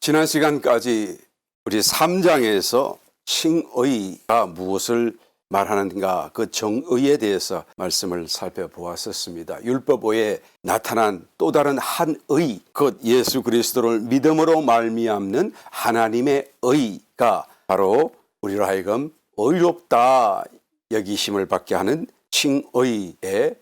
지난 시간까지 우리 3장에서 칭의가 무엇을 말하는가 그 정의에 대해서 말씀을 살펴보았었습니다. 율법 외에 나타난 또 다른 한 의, 곧 예수 그리스도를 믿음으로 말미암는 하나님의 의가 바로 우리로 하여금 의롭다 여기심을 받게 하는 칭의의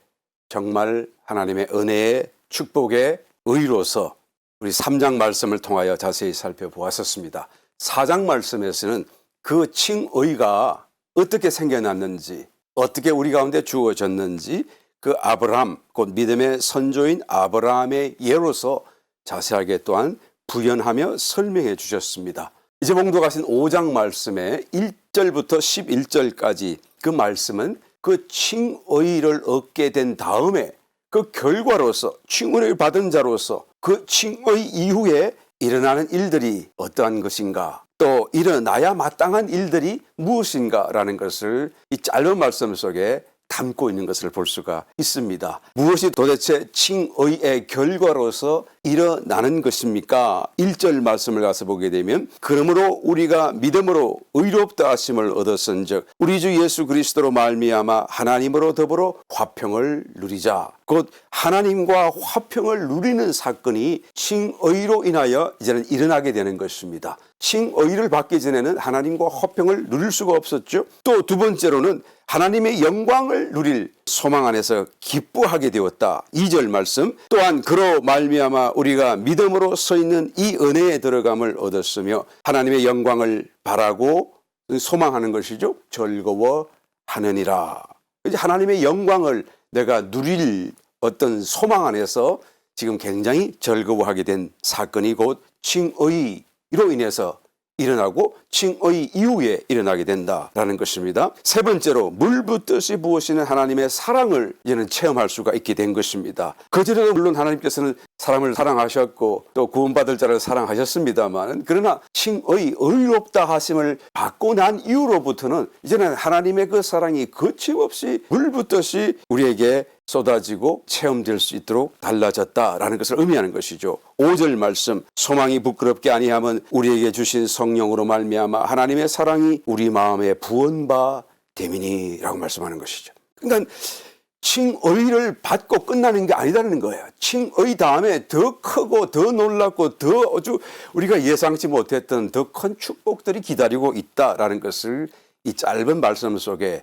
정말 하나님의 은혜의 축복의 의로서 우리 3장 말씀을 통하여 자세히 살펴보았었습니다. 4장 말씀에서는 그 칭의가 어떻게 생겨났는지, 어떻게 우리 가운데 주어졌는지 그 아브라함, 곧 믿음의 선조인 아브라함의 예로서 자세하게 또한 부연하며 설명해 주셨습니다. 이제 봉독하신 5장 말씀의 1절부터 11절까지 그 말씀은 그 칭의를 얻게 된 다음에 그 결과로서 칭의를 받은 자로서 그 칭의 이후에 일어나는 일들이 어떠한 것인가, 또 일어나야 마땅한 일들이 무엇인가라는 것을 이 짧은 말씀 속에 담고 있는 것을 볼 수가 있습니다. 무엇이 도대체 칭의의 결과로서 일어나는 것입니까? 1절 말씀을 가서 보게 되면 그러므로 우리가 믿음으로 의롭다 하심을 얻었은즉 우리 주 예수 그리스도로 말미암아 하나님으로 더불어 화평을 누리자. 곧 하나님과 화평을 누리는 사건이 칭의로 인하여 이제는 일어나게 되는 것입니다. 칭의를 받기 전에는 하나님과 화평을 누릴 수가 없었죠. 또 두 번째로는 하나님의 영광을 누릴 소망 안에서 기뻐하게 되었다. 2절 말씀 또한 그로 말미암아 우리가 믿음으로 서 있는 이 은혜에 들어감을 얻었으며 하나님의 영광을 바라고 소망하는 것이죠. 즐거워하느니라. 이제 하나님의 영광을 내가 누릴 어떤 소망 안에서 지금 굉장히 즐거워하게 된 사건이 곧 칭의로 인해서 일어나고 칭의 이후에 일어나게 된다라는 것입니다. 세 번째로 물 붓듯이 부으시는 하나님의 사랑을 이제는 체험할 수가 있게 된 것입니다. 그전에도 물론 하나님께서는 사람을 사랑하셨고 또 구원받을 자를 사랑하셨습니다만, 그러나 칭의 의롭다 하심을 받고 난 이후로부터는 이제는 하나님의 그 사랑이 거침없이 물 붓듯이 우리에게 쏟아지고 체험될 수 있도록 달라졌다라는 것을 의미하는 것이죠. 5절 말씀 소망이 부끄럽게 아니함은 우리에게 주신 성령으로 말미암아 하나님의 사랑이 우리 마음에 부은바 됨이니라고 말씀하는 것이죠. 그러니까 칭의를 받고 끝나는 게 아니다는 거예요. 칭의 다음에 더 크고 더 놀랍고 더 아주 우리가 예상치 못했던 더 큰 축복들이 기다리고 있다라는 것을 이 짧은 말씀 속에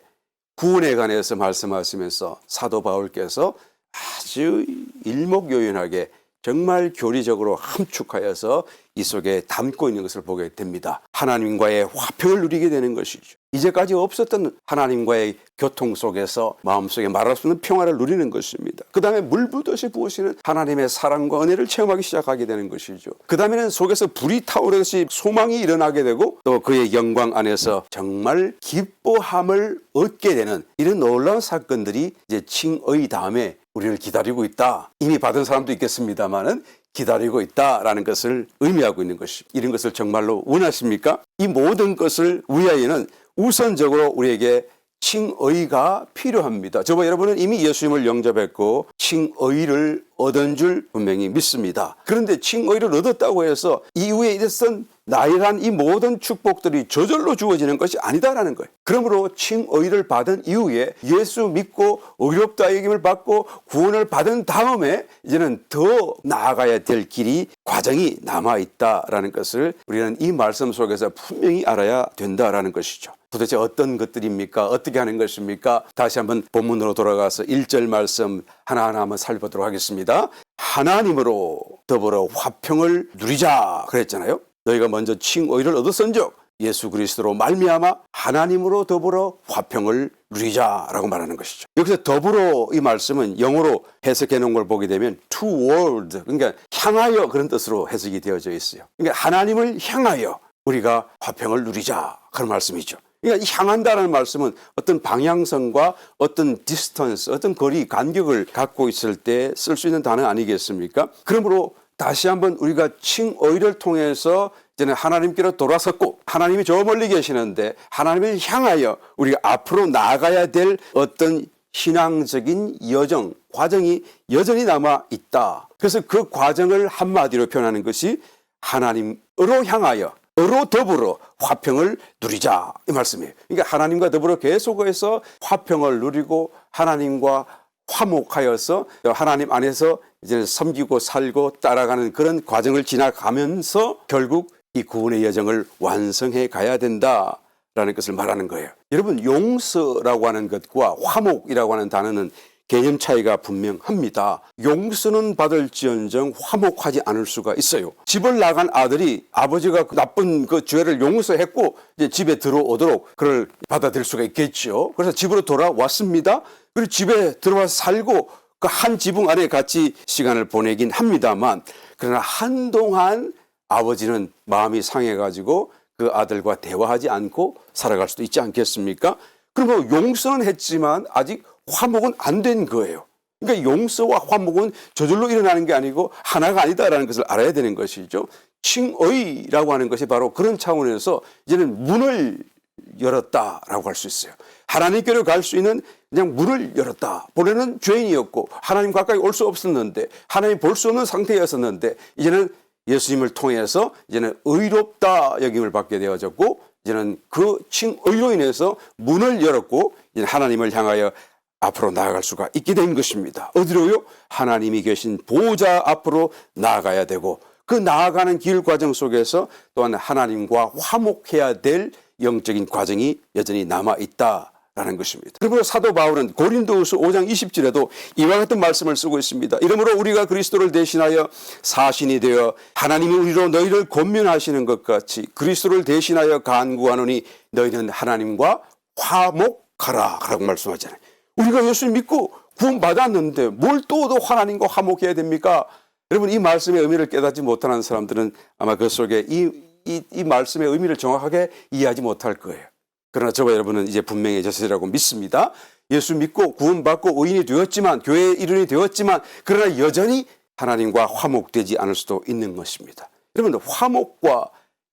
구원에 관해서 말씀하시면서 사도 바울께서 아주 일목요연하게 정말 교리적으로 함축하여서 이 속에 담고 있는 것을 보게 됩니다. 하나님과의 화평을 누리게 되는 것이죠. 이제까지 없었던 하나님과의 교통 속에서 마음속에 말할 수 없는 평화를 누리는 것입니다. 그 다음에 물 붓듯이 부으시는 하나님의 사랑과 은혜를 체험하기 시작하게 되는 것이죠. 그 다음에는 속에서 불이 타오르듯이 소망이 일어나게 되고 또 그의 영광 안에서 정말 기뻐함을 얻게 되는 이런 놀라운 사건들이 이제 칭의 다음에 우리를 기다리고 있다. 이미 받은 사람도 있겠습니다만은 기다리고 있다라는 것을 의미하고 있는 것이, 이런 것을 정말로 원하십니까? 이 모든 것을 위하여는 우선적으로 우리에게 칭의가 필요합니다. 저와 여러분은 이미 예수님을 영접했고 칭의를 얻은 줄 분명히 믿습니다. 그런데 칭의를 얻었다고 해서 이후에 있었던 나열한 이 모든 축복들이 저절로 주어지는 것이 아니다라는 거예요. 그러므로 칭의를 받은 이후에 예수 믿고 의롭다 여김을 받고 구원을 받은 다음에 이제는 더 나아가야 될 길이 과정이 남아있다라는 것을 우리는 이 말씀 속에서 분명히 알아야 된다라는 것이죠. 도대체 어떤 것들입니까? 어떻게 하는 것입니까? 다시 한번 본문으로 돌아가서 1절 말씀 하나하나 한번 살펴보도록 하겠습니다. 하나님으로 더불어 화평을 누리자 그랬잖아요. 너희가 먼저 칭의를 얻었은즉 예수 그리스도로 말미암아 하나님으로 더불어 화평을 누리자라고 말하는 것이죠. 여기서 더불어 이 말씀은 영어로 해석해 놓은 걸 보게 되면 toward, 그러니까 향하여 그런 뜻으로 해석이 되어져 있어요. 그러니까 하나님을 향하여 우리가 화평을 누리자 그런 말씀이죠. 그러니까 향한다는 말씀은 어떤 방향성과 어떤 디스턴스, 어떤 거리, 간격을 갖고 있을 때 쓸 수 있는 단어 아니겠습니까? 그러므로 다시 한번 우리가 칭의를 통해서 이제는 하나님께로 돌아섰고 하나님이 저 멀리 계시는데 하나님을 향하여 우리가 앞으로 나아가야 될 어떤 신앙적인 여정, 과정이 여전히 남아 있다. 그래서 그 과정을 한마디로 표현하는 것이 하나님으로 향하여 어로 더불어 화평을 누리자 이 말씀이에요. 그러니까 하나님과 더불어 계속해서 화평을 누리고 하나님과 화목하여서 하나님 안에서 이제 섬기고 살고 따라가는 그런 과정을 지나가면서 결국 이 구원의 여정을 완성해 가야 된다라는 것을 말하는 거예요. 여러분, 용서라고 하는 것과 화목이라고 하는 단어는 개념 차이가 분명합니다. 용서는 받을지언정 화목하지 않을 수가 있어요. 집을 나간 아들이 아버지가 나쁜 그 죄를 용서했고 이제 집에 들어오도록 그걸 받아들일 수가 있겠죠. 그래서 집으로 돌아왔습니다. 그리고 집에 들어와서 살고 그 한 지붕 안에 같이 시간을 보내긴 합니다만, 그러나 한동안 아버지는 마음이 상해가지고 그 아들과 대화하지 않고 살아갈 수도 있지 않겠습니까? 그러면 용서는 했지만 아직 화목은 안 된 거예요. 그러니까 용서와 화목은 저절로 일어나는 게 아니고 하나가 아니다라는 것을 알아야 되는 것이죠. 칭의라고 하는 것이 바로 그런 차원에서 이제는 문을 열었다라고 할 수 있어요. 하나님께로 갈 수 있는 그냥 문을 열었다. 본래는 죄인이었고 하나님 가까이 올 수 없었는데 하나님 볼 수 없는 상태였었는데 이제는 예수님을 통해서 이제는 의롭다 여김을 받게 되어졌고 이제는 그 칭의로 인해서 문을 열었고 이제 하나님을 향하여 앞으로 나아갈 수가 있게 된 것입니다. 어디로요? 하나님이 계신 보호자 앞으로 나아가야 되고 그 나아가는 길 과정 속에서 또한 하나님과 화목해야 될 영적인 과정이 여전히 남아있다라는 것입니다. 그러므로 사도 바울은 고린도후서 5장 20절에도 이와 같은 말씀을 쓰고 있습니다. 이러므로 우리가 그리스도를 대신하여 사신이 되어 하나님이 우리로 너희를 권면하시는 것 같이 그리스도를 대신하여 간구하노니 너희는 하나님과 화목하라 라고 말씀하잖아요. 우리가 예수를 믿고 구원받았는데 뭘 또 하나님과 화목해야 됩니까? 여러분, 이 말씀의 의미를 깨닫지 못하는 사람들은 아마 그 속에 이 말씀의 의미를 정확하게 이해하지 못할 거예요. 그러나 저와 여러분은 이제 분명해졌으리라고 믿습니다. 예수 믿고 구원받고 의인이 되었지만 교회의 일원이 되었지만 그러나 여전히 하나님과 화목되지 않을 수도 있는 것입니다. 여러분, 화목과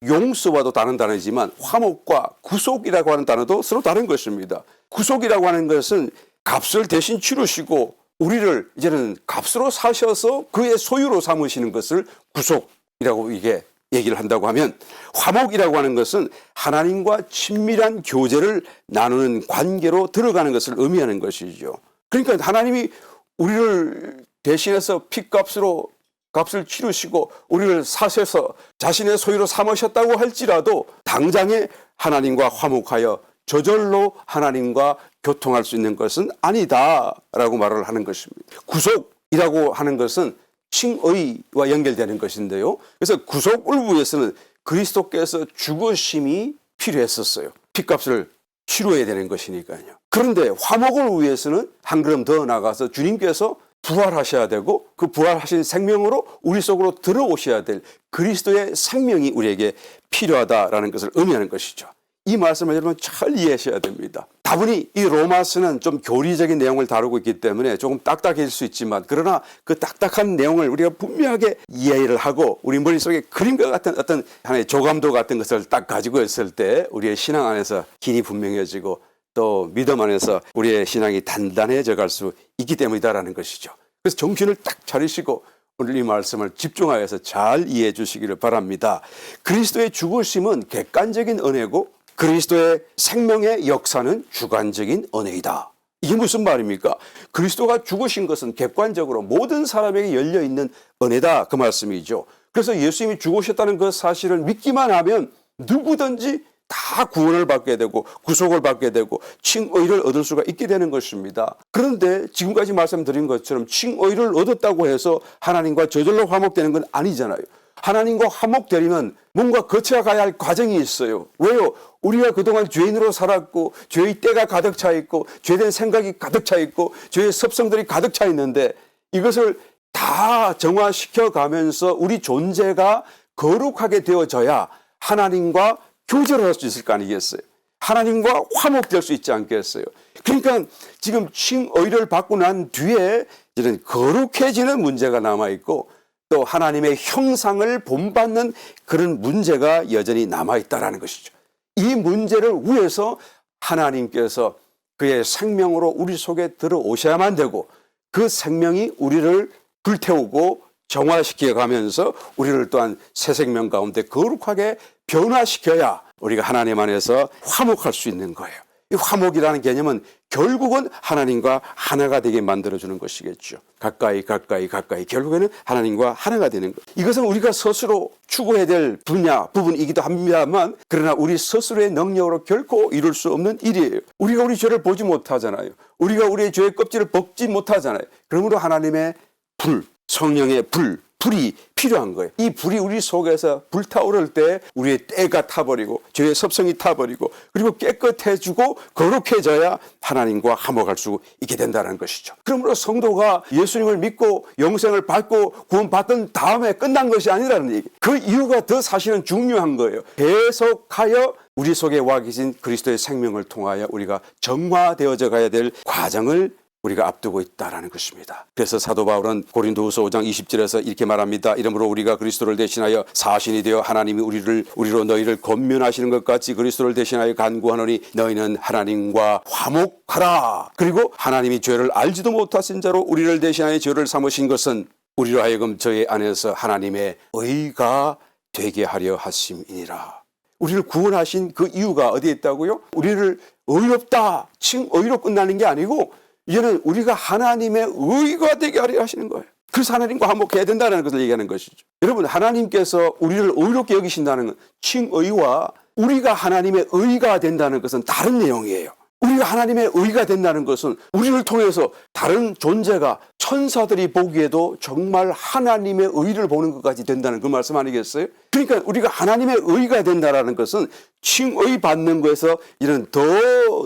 용서와도 다른 단어이지만 화목과 구속이라고 하는 단어도 서로 다른 것입니다. 구속이라고 하는 것은 값을 대신 치르시고 우리를 이제는 값으로 사셔서 그의 소유로 삼으시는 것을 구속이라고 이게 얘기를 한다고 하면, 화목이라고 하는 것은 하나님과 친밀한 교제를 나누는 관계로 들어가는 것을 의미하는 것이죠. 그러니까 하나님이 우리를 대신해서 핏값으로 값을 치르시고 우리를 사셔서 자신의 소유로 삼으셨다고 할지라도 당장에 하나님과 화목하여 저절로 하나님과 교통할 수 있는 것은 아니다라고 말을 하는 것입니다. 구속이라고 하는 것은 칭의와 연결되는 것인데요. 그래서 구속을 위해서는 그리스도께서 죽으심이 필요했었어요. 핏값을 치러야 되는 것이니까요. 그런데 화목을 위해서는 한 걸음 더 나가서 주님께서 부활하셔야 되고 그 부활하신 생명으로 우리 속으로 들어오셔야 될 그리스도의 생명이 우리에게 필요하다라는 것을 의미하는 것이죠. 이 말씀을 여러분 잘 이해하셔야 됩니다. 다분히 이 로마서는 좀 교리적인 내용을 다루고 있기 때문에 조금 딱딱해질 수 있지만, 그러나 그 딱딱한 내용을 우리가 분명하게 이해를 하고 우리 머릿속에 그림과 같은 어떤 하나의 조감도 같은 것을 딱 가지고 있을 때 우리의 신앙 안에서 길이 분명해지고 또 믿음 안에서 우리의 신앙이 단단해져 갈 수 있기 때문이다라는 것이죠. 그래서 정신을 딱 차리시고 오늘 이 말씀을 집중하여서 잘 이해해 주시기를 바랍니다. 그리스도의 죽으심은 객관적인 은혜고 그리스도의 생명의 역사는 주관적인 은혜이다. 이게 무슨 말입니까? 그리스도가 죽으신 것은 객관적으로 모든 사람에게 열려있는 은혜다, 그 말씀이죠. 그래서 예수님이 죽으셨다는 그 사실을 믿기만 하면 누구든지 다 구원을 받게 되고 구속을 받게 되고 칭의를 얻을 수가 있게 되는 것입니다. 그런데 지금까지 말씀드린 것처럼 칭의를 얻었다고 해서 하나님과 저절로 화목되는 건 아니잖아요. 하나님과 화목되려면 뭔가 거쳐가야 할 과정이 있어요. 왜요? 우리가 그동안 죄인으로 살았고 죄의 때가 가득 차 있고 죄된 생각이 가득 차 있고 죄의 습성들이 가득 차 있는데 이것을 다 정화시켜 가면서 우리 존재가 거룩하게 되어져야 하나님과 교제를 할 수 있을 거 아니겠어요? 하나님과 화목될 수 있지 않겠어요? 그러니까 지금 칭의를 받고 난 뒤에 이런 거룩해지는 문제가 남아있고 또 하나님의 형상을 본받는 그런 문제가 여전히 남아있다는 것이죠. 이 문제를 위해서 하나님께서 그의 생명으로 우리 속에 들어오셔야만 되고 그 생명이 우리를 불태우고 정화시켜 가면서 우리를 또한 새 생명 가운데 거룩하게 변화시켜야 우리가 하나님 안에서 화목할 수 있는 거예요. 이 화목이라는 개념은 결국은 하나님과 하나가 되게 만들어주는 것이겠죠. 가까이 결국에는 하나님과 하나가 되는 것. 이것은 우리가 스스로 추구해야 될 부분이기도 합니다만, 그러나 우리 스스로의 능력으로 결코 이룰 수 없는 일이에요. 우리가 우리 죄를 보지 못하잖아요. 우리가 우리의 죄의 껍질을 벗지 못하잖아요. 그러므로 하나님의 성령의 불이 필요한 거예요. 이 불이 우리 속에서 불타오를 때 우리의 때가 타버리고 죄의 섭성이 타버리고 그리고 깨끗해지고 거룩해져야 하나님과 화목할 수 있게 된다는 것이죠. 그러므로 성도가 예수님을 믿고 영생을 받고 구원받은 다음에 끝난 것이 아니라는 얘기. 그 이유가 더 사실은 중요한 거예요. 계속하여 우리 속에 와 계신 그리스도의 생명을 통하여 우리가 정화되어져 가야 될 과정을 우리가 앞두고 있다라는 것입니다. 그래서 사도 바울은 고린도후서 5장 20절에서 이렇게 말합니다. 이러므로 우리가 그리스도를 대신하여 사신이 되어 하나님이 우리로 너희를 권면하시는 것 같이 그리스도를 대신하여 간구하노니 너희는 하나님과 화목하라. 그리고 하나님이 죄를 알지도 못하신 자로 우리를 대신하여 죄를 삼으신 것은 우리로 하여금 저희 안에서 하나님의 의가 되게 하려 하심이니라. 우리를 구원하신 그 이유가 어디에 있다고요? 우리를 의롭다, 칭의로 끝나는 게 아니고 이제는 우리가 하나님의 의가 되게 하려 하시는 거예요. 그래서 하나님과 화목해야 된다는 것을 얘기하는 것이죠. 여러분, 하나님께서 우리를 의롭게 여기신다는 건 칭의와 우리가 하나님의 의가 된다는 것은 다른 내용이에요. 우리가 하나님의 의가 된다는 것은 우리를 통해서 다른 존재가 천사들이 보기에도 정말 하나님의 의를 보는 것까지 된다는 그 말씀 아니겠어요? 그러니까 우리가 하나님의 의가 된다는 것은 칭의 받는 것에서 이런 더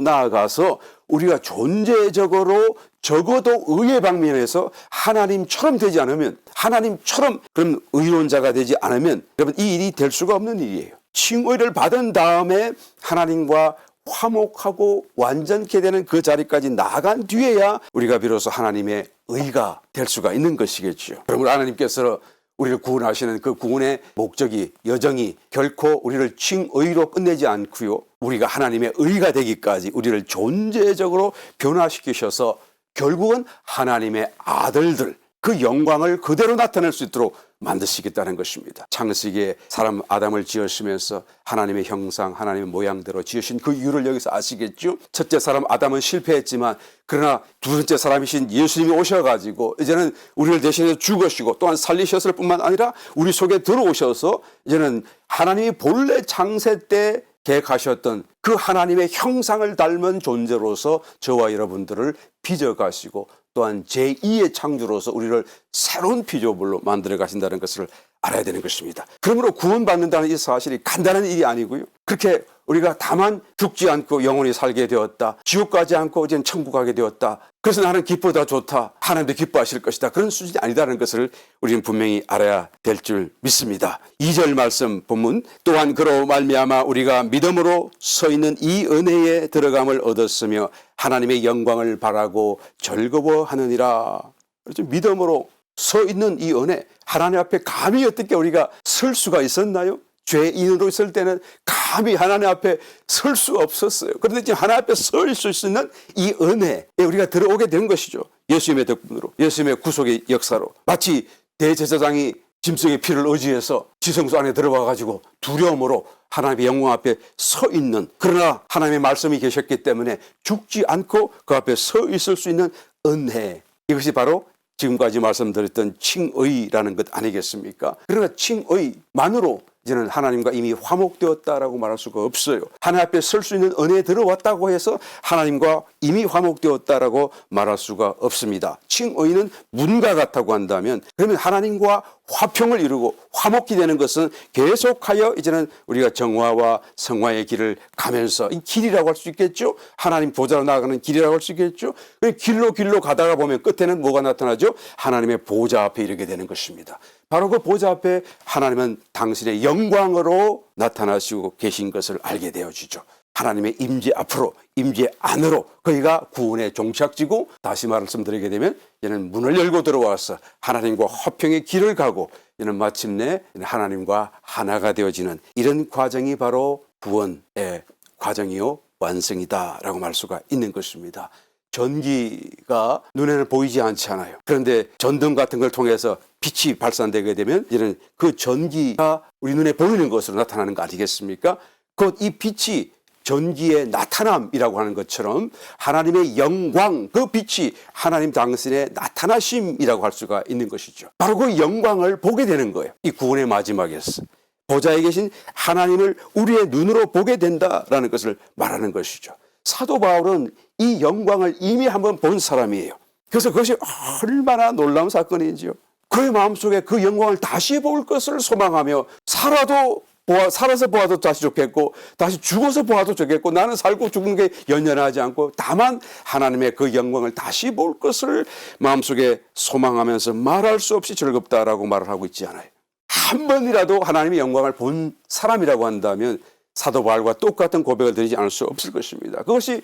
나아가서 우리가 존재적으로 적어도 의의 방면에서 하나님처럼 되지 않으면, 하나님처럼 그런 의론자가 되지 않으면 여러분 이 일이 될 수가 없는 일이에요. 칭의를 받은 다음에 하나님과 화목하고 완전케 되는 그 자리까지 나아간 뒤에야 우리가 비로소 하나님의 의가 될 수가 있는 것이겠죠. 그러므로 하나님께서 우리를 구원하시는 그 구원의 목적이, 여정이 결코 우리를 칭의로 끝내지 않고요. 우리가 하나님의 의가 되기까지 우리를 존재적으로 변화시키셔서 결국은 하나님의 아들들, 그 영광을 그대로 나타낼 수 있도록 만드시겠다는 것입니다. 창세기에 사람 아담을 지으시면서 하나님의 형상, 하나님의 모양대로 지으신 그 이유를 여기서 아시겠죠? 첫째 사람 아담은 실패했지만 그러나 두 번째 사람이신 예수님이 오셔가지고 이제는 우리를 대신해서 죽으시고 또한 살리셨을 뿐만 아니라 우리 속에 들어오셔서 이제는 하나님이 본래 창세 때 계획하셨던 그 하나님의 형상을 닮은 존재로서 저와 여러분들을 빚어가시고 또한 제2의 창조로서 우리를 새로운 피조물로 만들어 가신다는 것을 알아야 되는 것입니다. 그러므로 구원받는다는 이 사실이 간단한 일이 아니고요. 그렇게 우리가 다만 죽지 않고 영원히 살게 되었다. 지옥 가지 않고 이제는 천국 가게 되었다. 그래서 나는 기쁘다 좋다. 하나님도 기뻐하실 것이다. 그런 수준이 아니다는 것을 우리는 분명히 알아야 될 줄 믿습니다. 2절 말씀 본문 또한 그로 말미암아 우리가 믿음으로 서 있는 이 은혜에 들어감을 얻었으며 하나님의 영광을 바라고 즐거워하느니라. 그렇죠? 믿음으로 서 있는 이 은혜, 하나님 앞에 감히 어떻게 우리가 설 수가 있었나요? 죄인으로 있을 때는 감히 하나님 앞에 설 수 없었어요. 그런데 지금 하나님 앞에 설 수 있는 이 은혜에 우리가 들어오게 된 것이죠. 예수님의 덕분으로, 예수님의 구속의 역사로. 마치 대제사장이 짐승의 피를 의지해서 지성소 안에 들어와가지고 두려움으로 하나님의 영광 앞에 서 있는, 그러나 하나님의 말씀이 계셨기 때문에 죽지 않고 그 앞에 서 있을 수 있는 은혜, 이것이 바로 지금까지 말씀드렸던 칭의라는 것 아니겠습니까? 그러나 칭의만으로 이제는 하나님과 이미 화목되었다라고 말할 수가 없어요. 하나님 앞에 설 수 있는 은혜에 들어왔다고 해서 하나님과 이미 화목되었다라고 말할 수가 없습니다. 칭의는 문과 같다고 한다면 그러면 하나님과 화평을 이루고 화목이 되는 것은 계속하여 이제는 우리가 정화와 성화의 길을 가면서 이 길이라고 할 수 있겠죠. 하나님 보좌로 나아가는 길이라고 할 수 있겠죠. 길로 가다가 보면 끝에는 뭐가 나타나죠? 하나님의 보좌 앞에 이르게 되는 것입니다. 바로 그 보좌 앞에 하나님은 당신의 영광으로 나타나시고 계신 것을 알게 되어지죠. 하나님의 임재 앞으로, 임재 안으로 거기가 구원의 종착지고, 다시 말씀드리게 되면 이는 문을 열고 들어와서 하나님과 화평의 길을 가고 이는 마침내 하나님과 하나가 되어지는 이런 과정이 바로 구원의 과정이요 완성이다라고 말 수가 있는 것입니다. 전기가 눈에는 보이지 않잖아요. 그런데 전등 같은 걸 통해서 빛이 발산되게 되면 이런 그 전기가 우리 눈에 보이는 것으로 나타나는 거 아니겠습니까? 곧 이 빛이 전기의 나타남이라고 하는 것처럼 하나님의 영광, 그 빛이 하나님 당신의 나타나심이라고 할 수가 있는 것이죠. 바로 그 영광을 보게 되는 거예요. 이 구원의 마지막에서 보좌에 계신 하나님을 우리의 눈으로 보게 된다라는 것을 말하는 것이죠. 사도 바울은 이 영광을 이미 한번 본 사람이에요. 그래서 그것이 얼마나 놀라운 사건인지요. 그의 마음속에 그 영광을 다시 볼 것을 소망하며 살아서 보아도 다시 좋겠고 다시 죽어서 보아도 좋겠고 나는 살고 죽은 게 연연하지 않고 다만 하나님의 그 영광을 다시 볼 것을 마음속에 소망하면서 말할 수 없이 즐겁다라고 말을 하고 있지 않아요. 한 번이라도 하나님의 영광을 본 사람이라고 한다면 사도 바울과 똑같은 고백을 드리지 않을 수 없을 것입니다. 그것이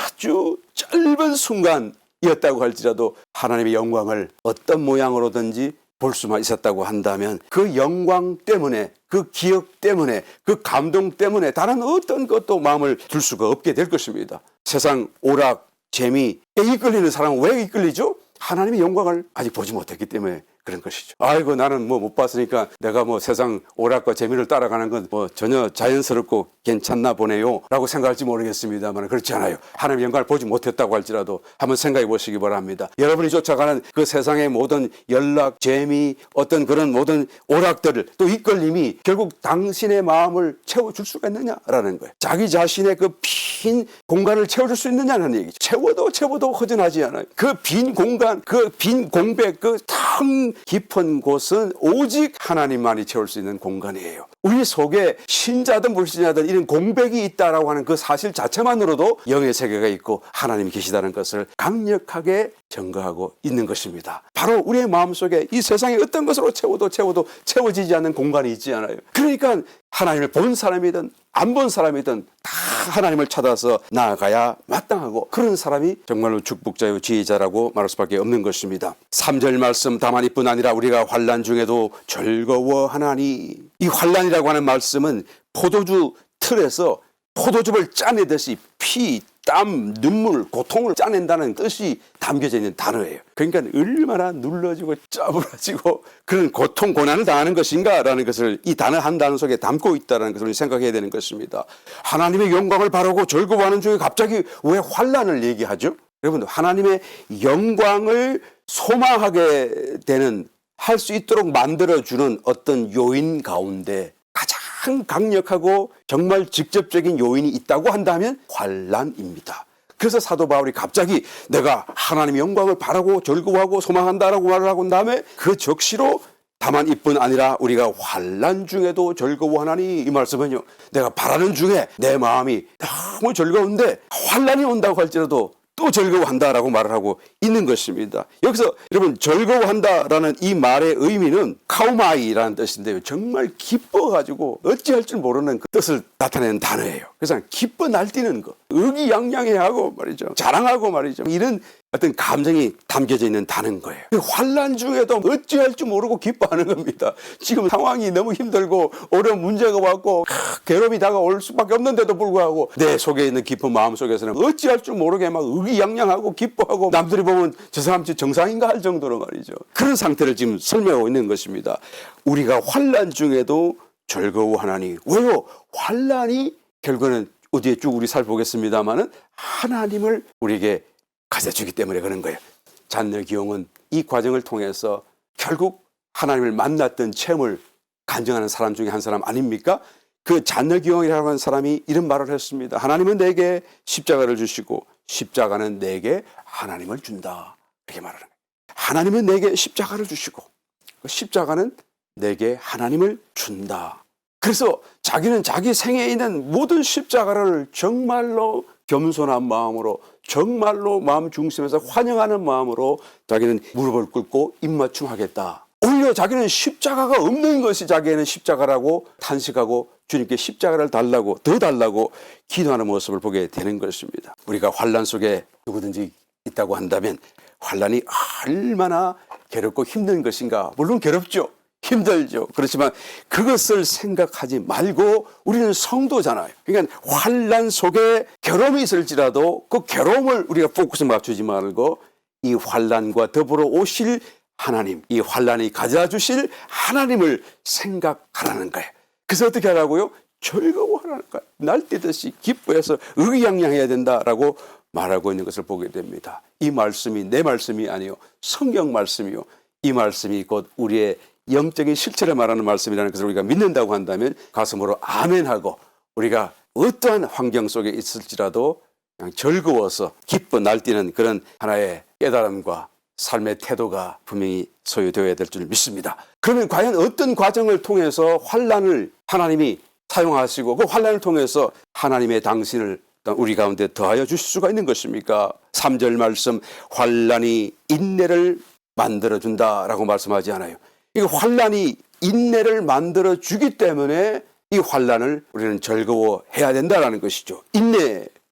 아주 짧은 순간이었다고 할지라도 하나님의 영광을 어떤 모양으로든지 볼 수만 있었다고 한다면 그 영광 때문에 그 기억 때문에 그 감동 때문에 다른 어떤 것도 마음을 둘 수가 없게 될 것입니다. 세상 오락, 재미에 이끌리는 사람은 왜 이끌리죠? 하나님의 영광을 아직 보지 못했기 때문에 그런 것이죠. 아이고 나는 못 봤으니까 내가 세상 오락과 재미를 따라가는 건 전혀 자연스럽고 괜찮나 보네요 라고 생각할지 모르겠습니다만 그렇지 않아요. 하나님의 영광을 보지 못했다고 할지라도 한번 생각해 보시기 바랍니다. 여러분이 쫓아가는 그 세상의 모든 연락, 재미, 어떤 그런 모든 오락들 또 이끌림이 결국 당신의 마음을 채워줄 수가 있느냐라는 거예요. 자기 자신의 그 빈 공간을 채워줄 수 있느냐는 얘기죠. 채워도 허전하지 않아요. 그 빈 공간, 그 빈 공백, 그 텅 깊은 곳은 오직 하나님만이 채울 수 있는 공간이에요. 우리 속에 신자든 불신자든 이런 공백이 있다라고 하는 그 사실 자체만으로도 영의 세계가 있고 하나님이 계시다는 것을 강력하게 증거하고 있는 것입니다. 바로 우리의 마음속에 이 세상에 어떤 것으로 채워도 채워지지 않는 공간이 있지 않아요. 그러니까 하나님을 본 사람이든 안 본 사람이든 다 하나님을 찾아서 나아가야 마땅하고 그런 사람이 정말로 축복자요 지혜자라고 말할 수밖에 없는 것입니다. 3절 말씀 다만 이뿐 아니라 우리가 환난 중에도 즐거워하나니 이 환난이라고 하는 말씀은 포도주 틀에서 포도즙을 짜내듯이 피, 땀, 눈물, 고통을 짜낸다는 뜻이 담겨져 있는 단어예요. 그러니까 얼마나 눌러지고 짜부러지고 그런 고통, 고난을 당하는 것인가라는 것을 이 단어 한 단어 속에 담고 있다는 것을 생각해야 되는 것입니다. 하나님의 영광을 바라고 즐거워하는 중에 갑자기 왜 환난을 얘기하죠? 여러분들 하나님의 영광을 소망하게 되는 할 수 있도록 만들어주는 어떤 요인 가운데 가장 강력하고 정말 직접적인 요인이 있다고 한다면 환난입니다. 그래서 사도 바울이 갑자기 내가 하나님의 영광을 바라고 즐거워하고 소망한다라고 말을 하고 난 다음에 그 적시로 다만 이뿐 아니라 우리가 환난 중에도 즐거워하나니 이 말씀은요 내가 바라는 중에 내 마음이 너무 즐거운데 환난이 온다고 할지라도 또 즐거워한다라고 말을 하고 있는 것입니다. 여기서 여러분 즐거워한다라는 이 말의 의미는 카우마이라는 뜻인데요. 정말 기뻐가지고 어찌할 줄 모르는 그 뜻을 나타내는 단어예요. 그래서 기뻐 날뛰는 거, 의기양양해하고 말이죠. 자랑하고 말이죠. 이런 어떤 감정이 담겨져 있는 단어인 거예요. 환난 중에도 어찌할 줄 모르고 기뻐하는 겁니다. 지금 상황이 너무 힘들고 어려운 문제가 왔고 괴롭이 다가올 수밖에 없는데도 불구하고 내 속에 있는 깊은 마음 속에서는 어찌할 줄 모르게 막 의기양양하고 기뻐하고 남들이 보면 저 사람 정상인가 할 정도로 말이죠. 그런 상태를 지금 설명하고 있는 것입니다. 우리가 환난 중에도 즐거워하나니 왜요? 환난이 결국은 어디에 쭉 우리 살펴보겠습니다마는 하나님을 우리에게 가르쳐주기 때문에 그런 거예요. 잔여 기용은 이 과정을 통해서 결국 하나님을 만났던 체험을 간증하는 사람 중에 한 사람 아닙니까? 그 잔여 기용이라고 하는 사람이 이런 말을 했습니다. 하나님은 내게 십자가를 주시고 십자가는 내게 하나님을 준다. 이렇게 말하는 거예요. 하나님은 내게 십자가를 주시고 십자가는 내게 하나님을 준다. 그래서 자기는 자기 생에 있는 모든 십자가를 정말로 겸손한 마음으로 정말로 마음 중심에서 환영하는 마음으로 자기는 무릎을 꿇고 입맞춤하겠다. 오히려 자기는 십자가가 없는 것이 자기에는 십자가라고 탄식하고 주님께 십자가를 달라고 더 달라고 기도하는 모습을 보게 되는 것입니다. 우리가 환난 속에 누구든지 있다고 한다면 환난이 얼마나 괴롭고 힘든 것인가. 물론 괴롭죠. 힘들죠. 그렇지만 그것을 생각하지 말고 우리는 성도잖아요. 그러니까 환난 속에 괴로움이 있을지라도 그 괴로움을 우리가 포커스 맞추지 말고 이 환난과 더불어 오실 하나님, 이 환난이 가져다 주실 하나님을 생각하라는 거예요. 그래서 어떻게 하라고요? 즐거워하라는 거예요. 날뛰듯이 기뻐해서 의기양양해야 된다라고 말하고 있는 것을 보게 됩니다. 이 말씀이 내 말씀이 아니요, 성경 말씀이요. 이 말씀이 곧 우리의 영적인 실체를 말하는 말씀이라는 것을 우리가 믿는다고 한다면 가슴으로 아멘하고 우리가 어떠한 환경 속에 있을지라도 그냥 즐거워서 기뻐 날뛰는 그런 하나의 깨달음과 삶의 태도가 분명히 소유되어야 될 줄 믿습니다. 그러면 과연 어떤 과정을 통해서 환난을 하나님이 사용하시고 그 환난을 통해서 하나님의 당신을 우리 가운데 더하여 주실 수가 있는 것입니까? 3절 말씀, 환난이 인내를 만들어준다라고 말씀하지 않아요. 이 환난이 인내를 만들어주기 때문에 이 환난을 우리는 즐거워해야 된다라는 것이죠.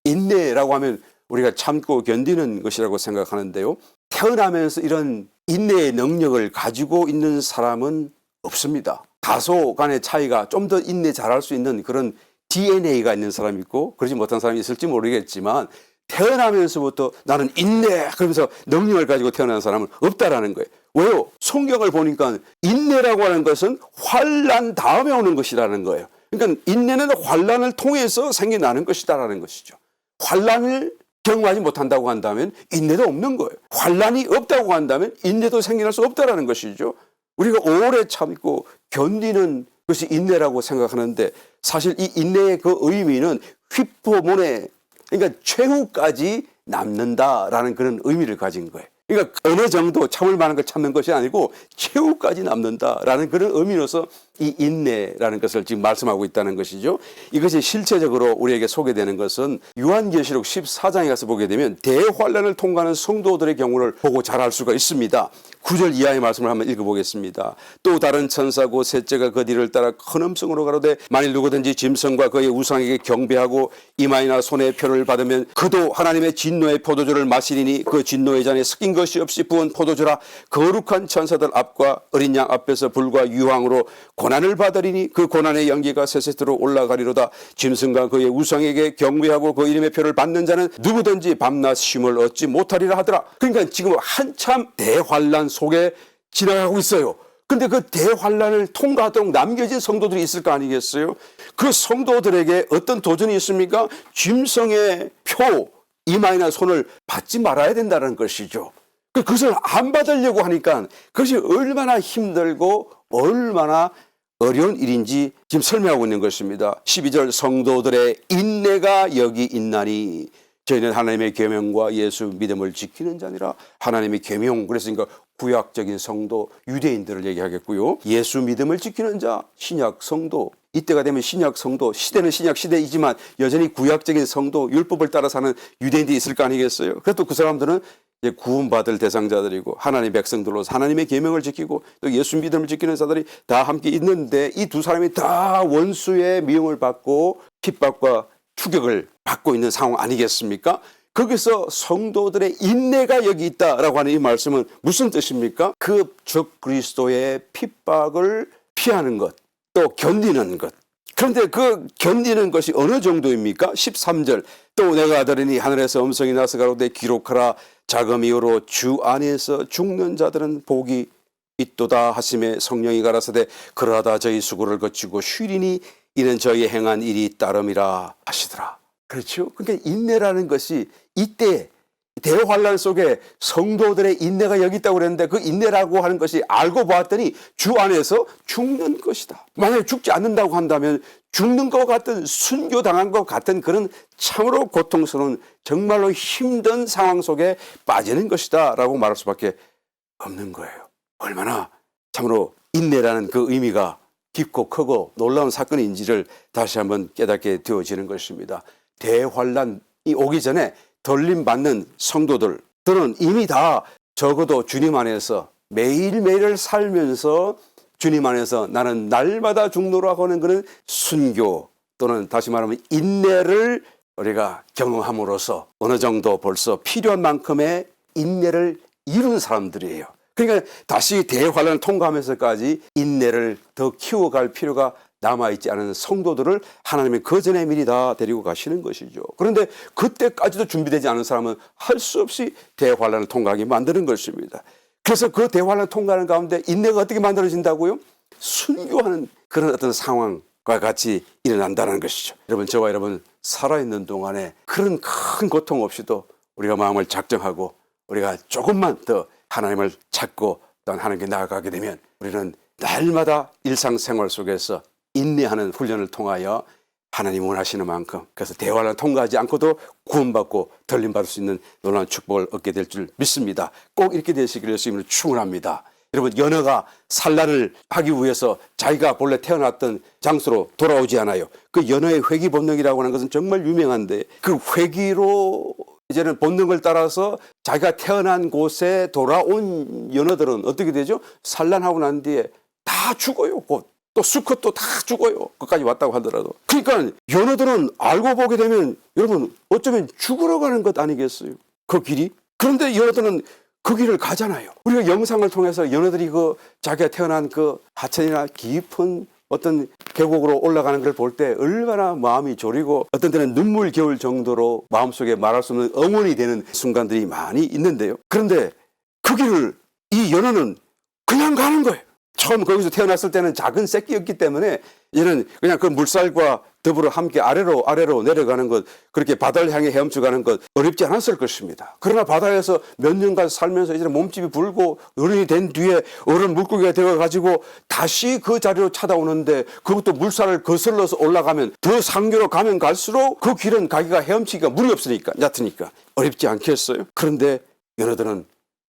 인내라고 하면 우리가 참고 견디는 것이라고 생각하는데요. 태어나면서 이런 인내의 능력을 가지고 있는 사람은 없습니다. 다소 간의 차이가 좀 더 인내 잘할 수 있는 그런 DNA가 있는 사람이 있고 그러지 못한 사람이 있을지 모르겠지만 태어나면서부터 나는 인내 그러면서 능력을 가지고 태어난 사람은 없다라는 거예요. 왜요? 성경을 보니까 인내라고 하는 것은 환난 다음에 오는 것이라는 거예요. 그러니까 인내는 환난을 통해서 생겨나는 것이다라는 것이죠. 환난을 경험하지 못한다고 한다면 인내도 없는 거예요. 환난이 없다고 한다면 인내도 생겨날 수 없다라는 것이죠. 우리가 오래 참고 견디는 것이 인내라고 생각하는데 사실 이 인내의 그 의미는 휘포문에 그러니까 최후까지 남는다라는 그런 의미를 가진 거예요. 그러니까 어느 정도 참을 만한 걸 참는 것이 아니고 최후까지 남는다라는 그런 의미로서 이 인내라는 것을 지금 말씀하고 있다는 것이죠. 이것이 실체적으로 우리에게 소개되는 것은 요한계시록 14장에 가서 보게 되면 대환난을 통과하는 성도들의 경우를 보고 잘 알 수가 있습니다. 9절 이하의 말씀을 한번 읽어보겠습니다. 또 다른 천사고 셋째가 그 뒤를 따라 큰 음성으로 가로되 만일 누구든지 짐승과 그의 우상에게 경배하고 이마이나 손에 표를 받으면 그도 하나님의 진노의 포도주를 마시리니 그 진노의 잔에 섞인 것이 없이 부은 포도주라 거룩한 천사들 앞과 어린 양 앞에서 불과 유황으로 고난을 받으리니 그 고난의 연기가 세세토록 올라가리로다. 짐승과 그의 우상에게 경배하고 그 이름의 표를 받는 자는 누구든지 밤낮 쉼을 얻지 못하리라 하더라. 그러니까 지금 한참 대환난 속에 지나가고 있어요. 근데 그 대환난을 통과하도록 남겨진 성도들이 있을 거 아니겠어요? 그 성도들에게 어떤 도전이 있습니까? 짐승의 표, 이마이나 손을 받지 말아야 된다는 것이죠. 그것을 안 받으려고 하니까 그것이 얼마나 힘들고 얼마나 어려운 일인지 지금 설명하고 있는 것입니다. 12절 성도들의 인내가 여기 있나니 저희는 하나님의 계명과 예수 믿음을 지키는 자니라. 하나님의 계명 그랬으니까 구약적인 성도 유대인들을 얘기하겠고요. 예수 믿음을 지키는 자 신약 성도 이때가 되면 신약 성도 시대는 신약 시대이지만 여전히 구약적인 성도 율법을 따라 사는 유대인들이 있을 거 아니겠어요. 그래도 그 사람들은 이제 구원받을 대상자들이고 하나님의 백성들로서 하나님의 계명을 지키고 또 예수 믿음을 지키는 자들이 다 함께 있는데 이 두 사람이 다 원수의 미움을 받고 핍박과 추격을 받고 있는 상황 아니겠습니까? 거기서 성도들의 인내가 여기 있다라고 하는 이 말씀은 무슨 뜻입니까? 그 적 그리스도의 핍박을 피하는 것, 또 견디는 것. 그런데 그 견디는 것이 어느 정도입니까? 13절 또 내가 들으니 하늘에서 음성이 나서 가로되 기록하라 자금 이후로 주 안에서 죽는 자들은 복이 있도다 하심에 성령이 가라사대 그러하다 저희 수고를 거치고 쉬리니 이는 저희 행한 일이 따름이라 하시더라. 그렇죠? 그러니까 인내라는 것이 이때 대환난 속에 성도들의 인내가 여기 있다고 그랬는데 그 인내라고 하는 것이 알고 보았더니 주 안에서 죽는 것이다. 만약에 죽지 않는다고 한다면 죽는 것 같은 순교당한 것 같은 그런 참으로 고통스러운 정말로 힘든 상황 속에 빠지는 것이다 라고 말할 수밖에 없는 거예요. 얼마나 참으로 인내라는 그 의미가 깊고 크고 놀라운 사건인지를 다시 한번 깨닫게 되어지는 것입니다. 대환난이 오기 전에 덜림받는 성도들은 이미 다 적어도 주님 안에서 매일매일을 살면서 주님 안에서 나는 날마다 죽노라고 하는 그런 순교 또는 다시 말하면 인내를 우리가 경험함으로써 어느 정도 벌써 필요한 만큼의 인내를 이룬 사람들이에요. 그러니까 다시 대환란을 통과하면서까지 인내를 더 키워갈 필요가 남아있지 않은 성도들을 하나님이 그 전에 미리 다 데리고 가시는 것이죠. 그런데 그때까지도 준비되지 않은 사람은 할 수 없이 대환란을 통과하게 만드는 것입니다. 그래서 그 대환란을 통과하는 가운데 인내가 어떻게 만들어진다고요? 순교하는 그런 어떤 상황과 같이 일어난다는 것이죠. 여러분, 저와 여러분 살아있는 동안에 그런 큰 고통 없이도 우리가 마음을 작정하고 우리가 조금만 더 하나님을 찾고 또한 하나님께 나아가게 되면 우리는 날마다 일상생활 속에서 인내하는 훈련을 통하여 하나님 원하시는 만큼, 그래서 대화를 통과하지 않고도 구원받고 덜림받을 수 있는 놀라운 축복을 얻게 될 줄 믿습니다. 꼭 이렇게 되시기를 예수님으로 축원합니다. 여러분, 연어가 산란을 하기 위해서 자기가 본래 태어났던 장소로 돌아오지 않아요. 그 연어의 회귀 본능이라고 하는 것은 정말 유명한데, 그 회귀로 이제는 본능을 따라서 자기가 태어난 곳에 돌아온 연어들은 어떻게 되죠? 산란하고 난 뒤에 다 죽어요. 곧. 또 수컷도 다 죽어요. 끝까지 왔다고 하더라도. 그러니까 연어들은 알고 보게 되면 여러분 어쩌면 죽으러 가는 것 아니겠어요? 그 길이. 그런데 연어들은 그 길을 가잖아요. 우리가 영상을 통해서 연어들이 그 자기가 태어난 그 하천이나 깊은 어떤 계곡으로 올라가는 걸 볼 때 얼마나 마음이 졸이고 어떤 때는 눈물 겨울 정도로 마음속에 말할 수 없는 응원이 되는 순간들이 많이 있는데요. 그런데 그 길을 이 연어는 그냥 가는 거예요. 처음 거기서 태어났을 때는 작은 새끼였기 때문에 얘는 그냥 그 물살과 더불어 함께 아래로 내려가는 것, 그렇게 바다를 향해 헤엄쳐 가는 것 어렵지 않았을 것입니다. 그러나 바다에서 몇 년간 살면서 이제 몸집이 불고 어른이 된 뒤에 어른 물고기가 되어가지고 다시 그 자리로 찾아오는데, 그것도 물살을 거슬러서 올라가면 더 상류로 가면 갈수록 그 길은 가기가 헤엄치기가 물이 없으니까, 얕으니까 어렵지 않겠어요? 그런데 연어들은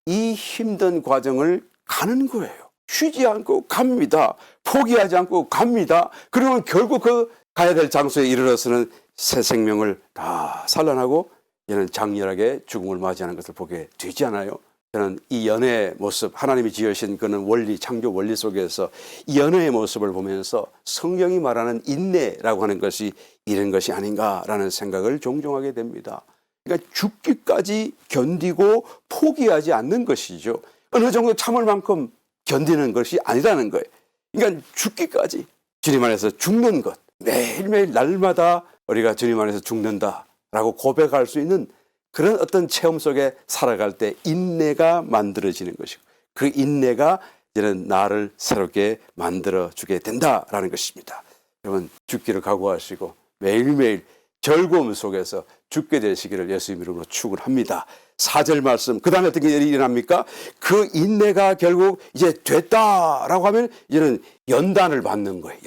이 힘든 과정을 가는 거예요. 쉬지 않고 갑니다. 포기하지 않고 갑니다. 그러면 결국 그 가야 될 장소에 이르러서는 새 생명을 다 산란하고 얘는 장렬하게 죽음을 맞이하는 것을 보게 되지 않아요? 저는 이 연애의 모습, 하나님이 지으신 그는 원리, 창조 원리 속에서 이 연애의 모습을 보면서 성경이 말하는 인내라고 하는 것이 이런 것이 아닌가라는 생각을 종종 하게 됩니다. 그러니까 죽기까지 견디고 포기하지 않는 것이죠. 어느 정도 참을 만큼 견디는 것이 아니라는 거예요. 그러니까 죽기까지 주님 안에서 죽는 것, 매일매일 날마다 우리가 주님 안에서 죽는다라고 고백할 수 있는 그런 어떤 체험 속에 살아갈 때 인내가 만들어지는 것이고, 그 인내가 이제는 나를 새롭게 만들어주게 된다라는 것입니다. 여러분, 죽기를 각오하시고 매일매일 즐거움 속에서 죽게 되시기를 예수님 이름으로 축원합니다. 4절 말씀, 그 다음에 어떻게 일이 일어납니까? 그 인내가 결국 이제 됐다라고 하면 이제는 연단을 받는 거예요.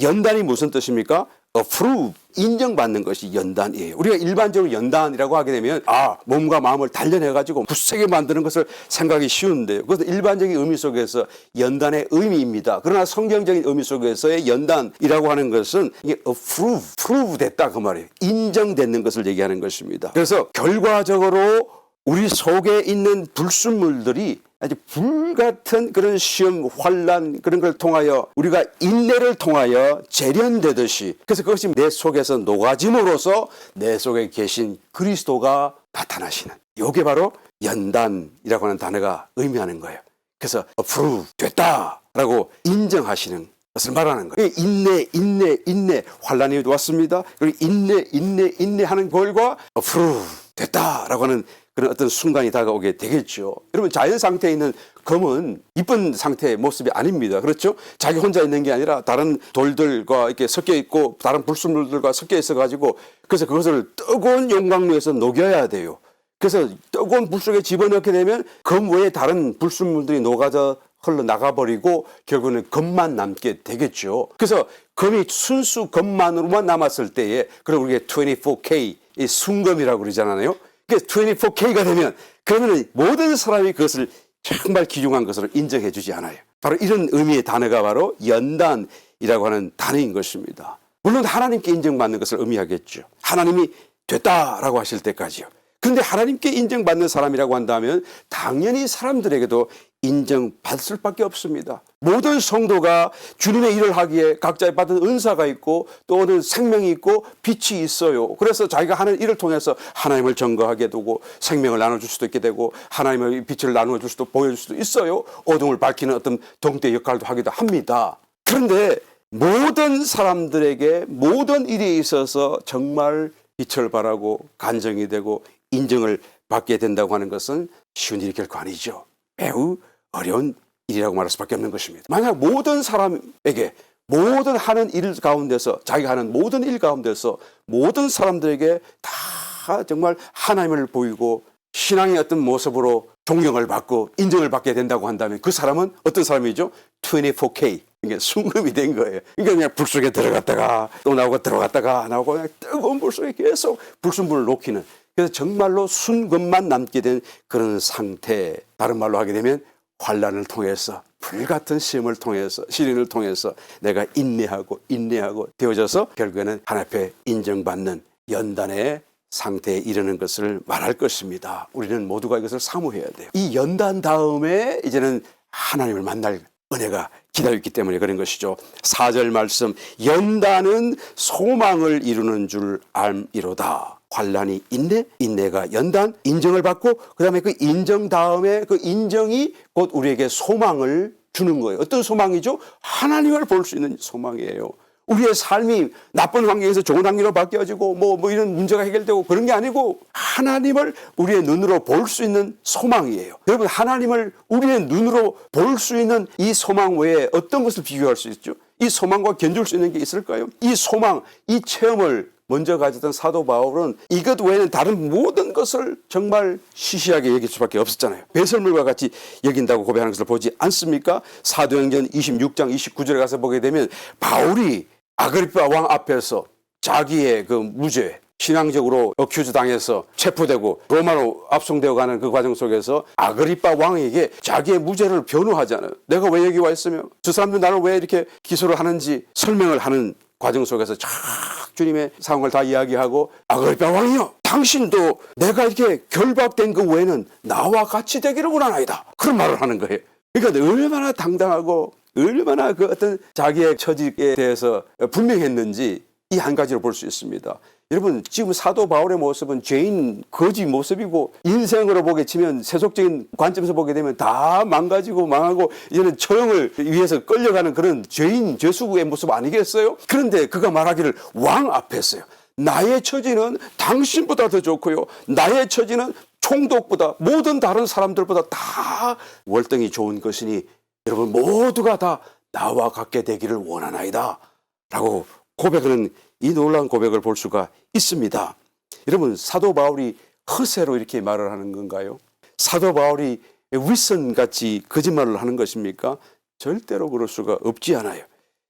연단이 무슨 뜻입니까? approve, 인정받는 것이 연단이에요. 우리가 일반적으로 연단이라고 하게 되면 몸과 마음을 단련해가지고 굳세게 만드는 것을 생각하기 쉬운데요. 그것은 일반적인 의미 속에서 연단의 의미입니다. 그러나 성경적인 의미 속에서의 연단이라고 하는 것은 이게 approve 됐다 그 말이에요. 인정되는 것을 얘기하는 것입니다. 그래서 결과적으로 우리 속에 있는 불순물들이 아주 불같은 그런 시험, 환난 그런 걸 통하여 우리가 인내를 통하여 재련되듯이, 그래서 그것이 내 속에서 녹아짐으로써 내 속에 계신 그리스도가 나타나시는, 이게 바로 연단이라고 하는 단어가 의미하는 거예요. 그래서 approve, 됐다라고 인정하시는 것을 말하는 거예요. 인내, 환난이 왔습니다. 그리고 인내하는 결과 approve, 됐다라고 하는 그런 어떤 순간이 다가오게 되겠죠. 여러분, 자연 상태에 있는 검은 이쁜 상태의 모습이 아닙니다. 그렇죠? 자기 혼자 있는 게 아니라 다른 돌들과 이렇게 섞여 있고 다른 불순물들과 섞여 있어 가지고, 그래서 그것을 뜨거운 용광로에서 녹여야 돼요. 그래서 뜨거운 불 속에 집어넣게 되면 검 외에 다른 불순물들이 녹아져 흘러나가버리고 결국은 검만 남게 되겠죠. 그래서 검이 순수 검만으로만 남았을 때에, 그럼 우리가 24K, 이 순검이라고 그러잖아요. 24K가 되면 그러면 모든 사람이 그것을 정말 귀중한 것으로 인정해 주지 않아요. 바로 이런 의미의 단어가 바로 연단이라고 하는 단어인 것입니다. 물론 하나님께 인정받는 것을 의미하겠죠. 하나님이 됐다라고 하실 때까지요. 그런데 하나님께 인정받는 사람이라고 한다면 당연히 사람들에게도 인정받을 수밖에 없습니다. 모든 성도가 주님의 일을 하기에 각자 받은 은사가 있고 또 어떤 생명이 있고 빛이 있어요. 그래서 자기가 하는 일을 통해서 하나님을 증거하게 되고 생명을 나눠줄 수도 있게 되고 하나님의 빛을 나눠줄 수도 보여줄 수도 있어요. 어둠을 밝히는 어떤 동대 역할도 하기도 합니다. 그런데 모든 사람들에게 모든 일에 있어서 정말 빛을 발하고 간증이 되고 인정을 받게 된다고 하는 것은 쉬운 일이 결코 아니죠. 매우 어려운 일이라고 말할 수밖에 없는 것입니다. 만약 모든 사람에게 모든 하는 일 가운데서 자기가 하는 모든 일 가운데서 모든 사람들에게 다 정말 하나님을 보이고 신앙의 어떤 모습으로 존경을 받고 인정을 받게 된다고 한다면 그 사람은 어떤 사람이죠? 24K. 이게 순금이 된 거예요. 그러니까 그냥 불 속에 들어갔다가 또 나오고 들어갔다가 나오고 그냥 뜨거운 불 속에 계속 불순물을 녹이는, 그래서 정말로 순금만 남게 된 그런 상태. 다른 말로 하게 되면 환난을 통해서 불같은 시험을 통해서 시련을 통해서 내가 인내하고 되어져서 결국에는 하나님 앞에 인정받는 연단의 상태에 이르는 것을 말할 것입니다. 우리는 모두가 이것을 사모해야 돼요. 이 연단 다음에 이제는 하나님을 만날 은혜가 기다렸기 때문에 그런 것이죠. 4절 말씀, 연단은 소망을 이루는 줄 알미로다. 환난이 인내, 인내가 연단, 인정을 받고 그 다음에 그 인정 다음에 그 인정이 곧 우리에게 소망을 주는 거예요. 어떤 소망이죠? 하나님을 볼 수 있는 소망이에요. 우리의 삶이 나쁜 환경에서 좋은 환경으로 바뀌어지고 뭐 이런 문제가 해결되고 그런 게 아니고 하나님을 우리의 눈으로 볼 수 있는 소망이에요. 여러분, 하나님을 우리의 눈으로 볼 수 있는 이 소망 외에 어떤 것을 비교할 수 있죠? 이 소망과 견줄 수 있는 게 있을까요? 이 소망, 이 체험을 먼저 가졌던 사도 바울은 이것 외에는 다른 모든 것을 정말 시시하게 여길 수밖에 없었잖아요. 배설물과 같이 여긴다고 고백하는 것을 보지 않습니까? 사도행전 26장 29절에 가서 보게 되면 바울이 아그리파 왕 앞에서 자기의 그 무죄, 신앙적으로 어큐즈 당해서 체포되고 로마로 압송되어 가는 그 과정 속에서 아그리파 왕에게 자기의 무죄를 변호하잖아요. 내가 왜 여기 와 있으며 저 사람들 나를 왜 이렇게 기소를 하는지 설명을 하는 과정 속에서 쫙 주님의 상황을 다 이야기하고 아그리파 왕이요, 당신도 내가 이렇게 결박된 그 외에는 나와 같이 되기를 원하나이다, 그런 말을 하는 거예요. 그러니까 얼마나 당당하고 얼마나 그 어떤 자기의 처지에 대해서 분명했는지 이 한 가지로 볼 수 있습니다. 여러분, 지금 사도 바울의 모습은 죄인 거지 모습이고 인생으로 보게 치면 세속적인 관점에서 보게 되면 다 망가지고 망하고 이제는 처형을 위해서 끌려가는 그런 죄인 죄수의 모습 아니겠어요? 그런데 그가 말하기를 왕 앞에서요, 나의 처지는 당신보다 더 좋고요, 나의 처지는 총독보다 모든 다른 사람들보다 다 월등히 좋은 것이니 여러분 모두가 다 나와 같게 되기를 원하나이다 라고 고백하는 이 놀라운 고백을 볼 수가 있습니다. 여러분, 사도 바울이 허세로 이렇게 말을 하는 건가요? 사도 바울이 윗선같이 거짓말을 하는 것입니까? 절대로 그럴 수가 없지 않아요.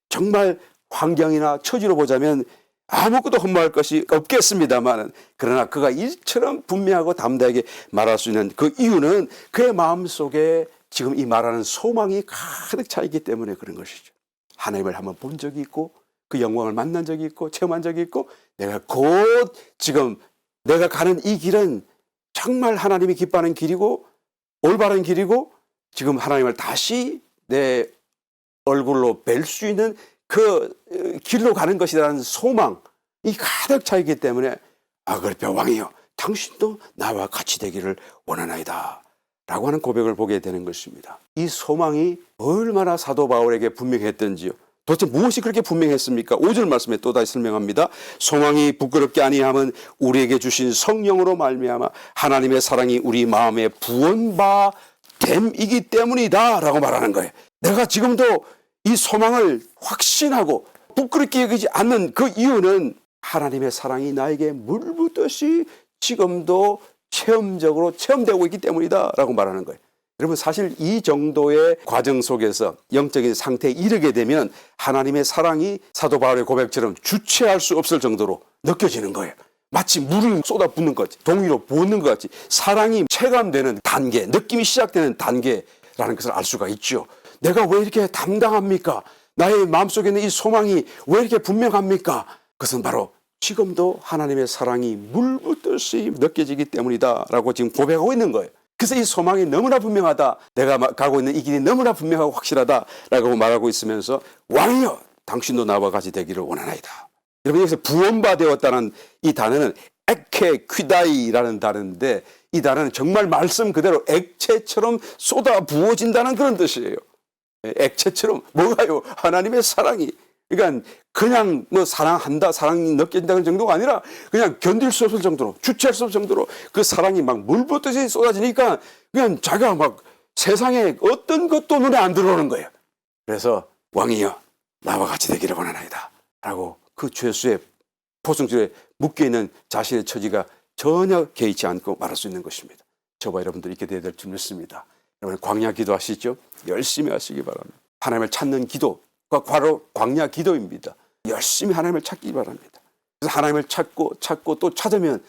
정말 환경이나 처지로 보자면 아무것도 흠모할 것이 없겠습니다만, 그러나 그가 이처럼 분명하고 담대하게 말할 수 있는 그 이유는 그의 마음속에 지금 이 말하는 소망이 가득 차 있기 때문에 그런 것이죠. 하나님을 한번 본 적이 있고 그 영광을 만난 적이 있고 체험한 적이 있고, 내가 곧 지금 내가 가는 이 길은 정말 하나님이 기뻐하는 길이고 올바른 길이고 지금 하나님을 다시 내 얼굴로 뵐 수 있는 그 길로 가는 것이라는 소망이 가득 차 있기 때문에 아그리파 왕이여, 당신도 나와 같이 되기를 원하나이다 라고 하는 고백을 보게 되는 것입니다. 이 소망이 얼마나 사도 바울에게 분명했던지요. 도대체 무엇이 그렇게 분명했습니까? 5절 말씀에 또다시 설명합니다. 소망이 부끄럽게 아니함은 우리에게 주신 성령으로 말미암아 하나님의 사랑이 우리 마음에 부언바 됨이기 때문이다 라고 말하는 거예요. 내가 지금도 이 소망을 확신하고 부끄럽게 여기지 않는 그 이유는 하나님의 사랑이 나에게 물붓듯이 지금도 체험적으로 체험되고 있기 때문이다 라고 말하는 거예요. 여러분, 사실 이 정도의 과정 속에서 영적인 상태에 이르게 되면 하나님의 사랑이 사도 바울의 고백처럼 주체할 수 없을 정도로 느껴지는 거예요. 마치 물이 쏟아붓는 것 같이, 동위로 부는 것 같이 사랑이 체감되는 단계, 느낌이 시작되는 단계라는 것을 알 수가 있죠. 내가 왜 이렇게 담당합니까? 나의 마음속에 있는 이 소망이 왜 이렇게 분명합니까? 그것은 바로 지금도 하나님의 사랑이 물붓듯이 느껴지기 때문이다 라고 지금 고백하고 있는 거예요. 그래서 이 소망이 너무나 분명하다. 내가 가고 있는 이 길이 너무나 분명하고 확실하다라고 말하고 있으면서 왕이여 당신도 나와 같이 되기를 원하나이다. 여러분 여기서 부원바되었다는 이 단어는 에케 퀴다이라는 단어인데 이 단어는 정말 말씀 그대로 액체처럼 쏟아 부어진다는 그런 뜻이에요. 액체처럼 뭐가요? 하나님의 사랑이. 그러니까 그냥 뭐 사랑한다, 사랑이 느껴진다는 정도가 아니라 그냥 견딜 수 없을 정도로, 주체할 수 없을 정도로 그 사랑이 막 물 붓듯이 쏟아지니까 그냥 자기가 막 세상에 어떤 것도 눈에 안 들어오는 거예요. 그래서 왕이여 나와 같이 되기를 원하나이다 라고 그 죄수의 포승줄에 묶여있는 자신의 처지가 전혀 개의치 않고 말할 수 있는 것입니다. 저와 여러분들이 이렇게 되어야 될 줄 믿습니다. 여러분 광야 기도하시죠? 열심히 하시기 바랍니다. 하나님을 찾는 기도가 바로 광야 기도입니다. 열심히 하나님을 찾기 바랍니다. 그래서 하나님을 찾고 또 찾으면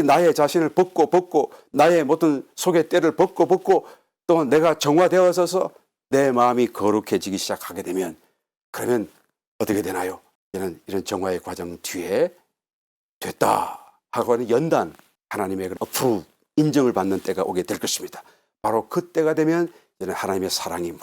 나의 자신을 벗고 나의 모든 속의 때를 벗고 또 내가 정화되어서 내 마음이 거룩해지기 시작하게 되면 그러면 어떻게 되나요? 이런 정화의 과정 뒤에 됐다 하고 하는 연단 하나님의 어프로브 인정을 받는 때가 오게 될 것입니다. 바로 그때가 되면 이제는 하나님의 사랑이 막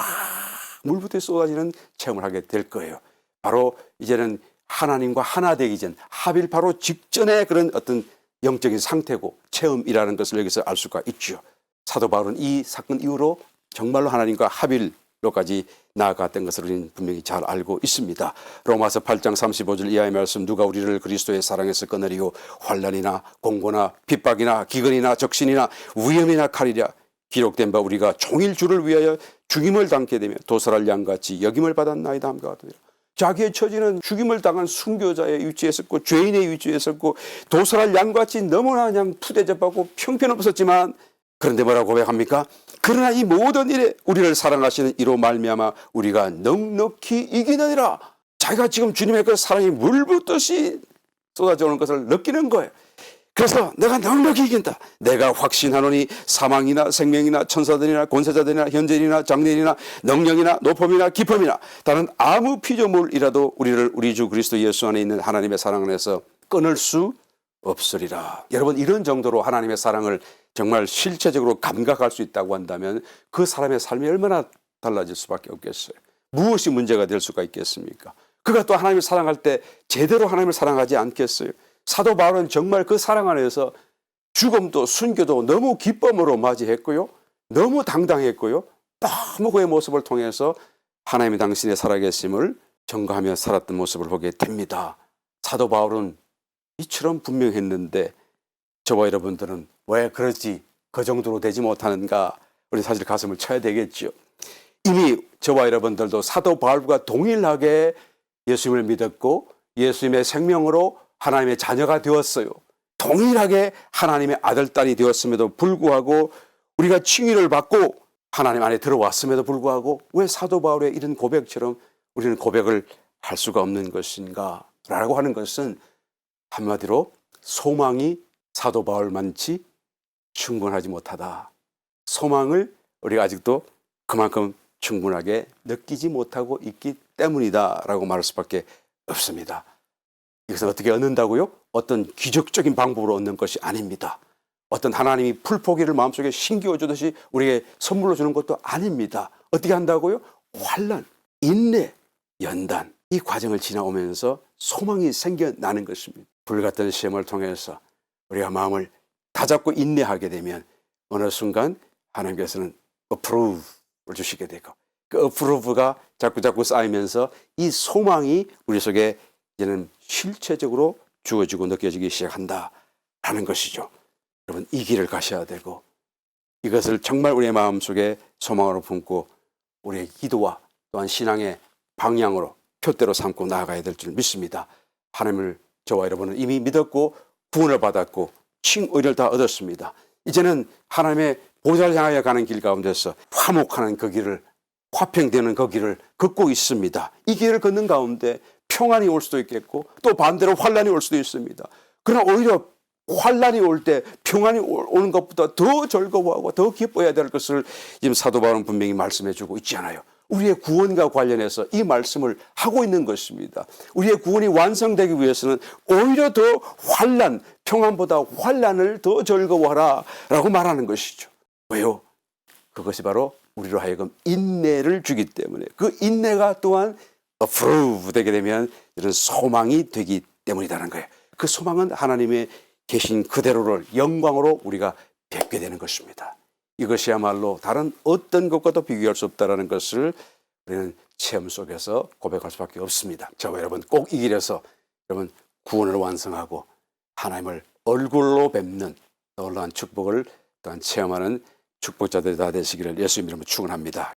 물부터 쏟아지는 체험을 하게 될 거예요. 바로 이제는 하나님과 하나 되기 전 합일 바로 직전의 그런 어떤 영적인 상태고 체험이라는 것을 여기서 알 수가 있죠. 사도 바울은 이 사건 이후로 정말로 하나님과 합일로까지 나아갔던 것을 우리는 분명히 잘 알고 있습니다. 로마서 8장 35절 이하의 말씀 누가 우리를 그리스도의 사랑에서 끊으리요 환난이나 공고나 핍박이나 기근이나 적신이나 위험이나 칼이랴 기록된 바 우리가 종일 주를 위하여 죽임을 당게 되며 도살할 양같이 여김을 받았나이다 함과 같으니라. 자기의 처지는 죽임을 당한 순교자의 위치에 있었고 죄인의 위치에 있었고 도살할 양같이 너무나 그냥 푸대접하고 형편없었지만 그런데 뭐라고 고백합니까? 그러나 이 모든 일에 우리를 사랑하시는 이로 말미암아 우리가 넉넉히 이기느니라. 자기가 지금 주님의 그 사랑이 물붓듯이 쏟아져 오는 것을 느끼는 거예요. 그래서 내가 넉넉히 이긴다. 내가 확신하노니 사망이나 생명이나 천사들이나 권세자들이나 현재이나 장래이나 능력이나 높음이나 깊음이나 다른 아무 피조물이라도 우리를 우리 주 그리스도 예수 안에 있는 하나님의 사랑 안에서 끊을 수 없으리라. 여러분 이런 정도로 하나님의 사랑을 정말 실체적으로 감각할 수 있다고 한다면 그 사람의 삶이 얼마나 달라질 수밖에 없겠어요. 무엇이 문제가 될 수가 있겠습니까? 그가 또 하나님을 사랑할 때 제대로 하나님을 사랑하지 않겠어요? 사도 바울은 정말 그 사랑 안에서 죽음도 순교도 너무 기쁨으로 맞이했고요. 너무 당당했고요. 너무 그의 모습을 통해서 하나님이 당신의 살아계심을 증거하며 살았던 모습을 보게 됩니다. 사도 바울은 이처럼 분명했는데 저와 여러분들은 왜 그렇지 그 정도로 되지 못하는가? 우리 사실 가슴을 쳐야 되겠죠. 이미 저와 여러분들도 사도 바울과 동일하게 예수님을 믿었고 예수님의 생명으로 하나님의 자녀가 되었어요. 동일하게 하나님의 아들, 딸이 되었음에도 불구하고 우리가 칭의를 받고 하나님 안에 들어왔음에도 불구하고 왜 사도 바울의 이런 고백처럼 우리는 고백을 할 수가 없는 것인가? 라고 하는 것은 한마디로 소망이 사도 바울만치 충분하지 못하다. 소망을 우리가 아직도 그만큼 충분하게 느끼지 못하고 있기 때문이다 라고 말할 수밖에 없습니다. 이것을 어떻게 얻는다고요? 어떤 기적적인 방법으로 얻는 것이 아닙니다. 어떤 하나님이 풀포기를 마음속에 심기어 주듯이 우리에게 선물로 주는 것도 아닙니다. 어떻게 한다고요? 환난, 인내, 연단 이 과정을 지나오면서 소망이 생겨나는 것입니다. 불같은 시험을 통해서 우리가 마음을 다잡고 인내하게 되면 어느 순간 하나님께서는 어프로브를 주시게 되고 그 어프로브가 자꾸 쌓이면서 이 소망이 우리 속에 이제는 실체적으로 주어지고 느껴지기 시작한다라는 것이죠. 여러분 이 길을 가셔야 되고 이것을 정말 우리의 마음속에 소망으로 품고 우리의 기도와 또한 신앙의 방향으로 표대로 삼고 나아가야 될 줄 믿습니다. 하나님을 저와 여러분은 이미 믿었고 구원을 받았고 칭의를 다 얻었습니다. 이제는 하나님의 보좌를 향하여 가는 길 가운데서 화목하는 그 길을 화평되는 그 길을 걷고 있습니다. 이 길을 걷는 가운데 평안이 올 수도 있겠고 또 반대로 환난이 올 수도 있습니다. 그러나 오히려 환난이 올 때 평안이 오는 것보다 더 즐거워하고 더 기뻐해야 될 것을 지금 사도 바울은 분명히 말씀해 주고 있지 않아요. 우리의 구원과 관련해서 이 말씀을 하고 있는 것입니다. 우리의 구원이 완성되기 위해서는 오히려 더 환난, 평안보다 환난을 더 즐거워하라 라고 말하는 것이죠. 왜요? 그것이 바로 우리로 하여금 인내를 주기 때문에, 그 인내가 또한 approve 되게 되면 이런 소망이 되기 때문이라는 거예요. 그 소망은 하나님의 계신 그대로를 영광으로 우리가 뵙게 되는 것입니다. 이것이야말로 다른 어떤 것과도 비교할 수 없다는 것을 우리는 체험 속에서 고백할 수밖에 없습니다. 저와 여러분 꼭 이 길에서 여러분 구원을 완성하고 하나님을 얼굴로 뵙는 놀라운 축복을 또한 체험하는 축복자들이 다 되시기를 예수님 이름으로 축원합니다.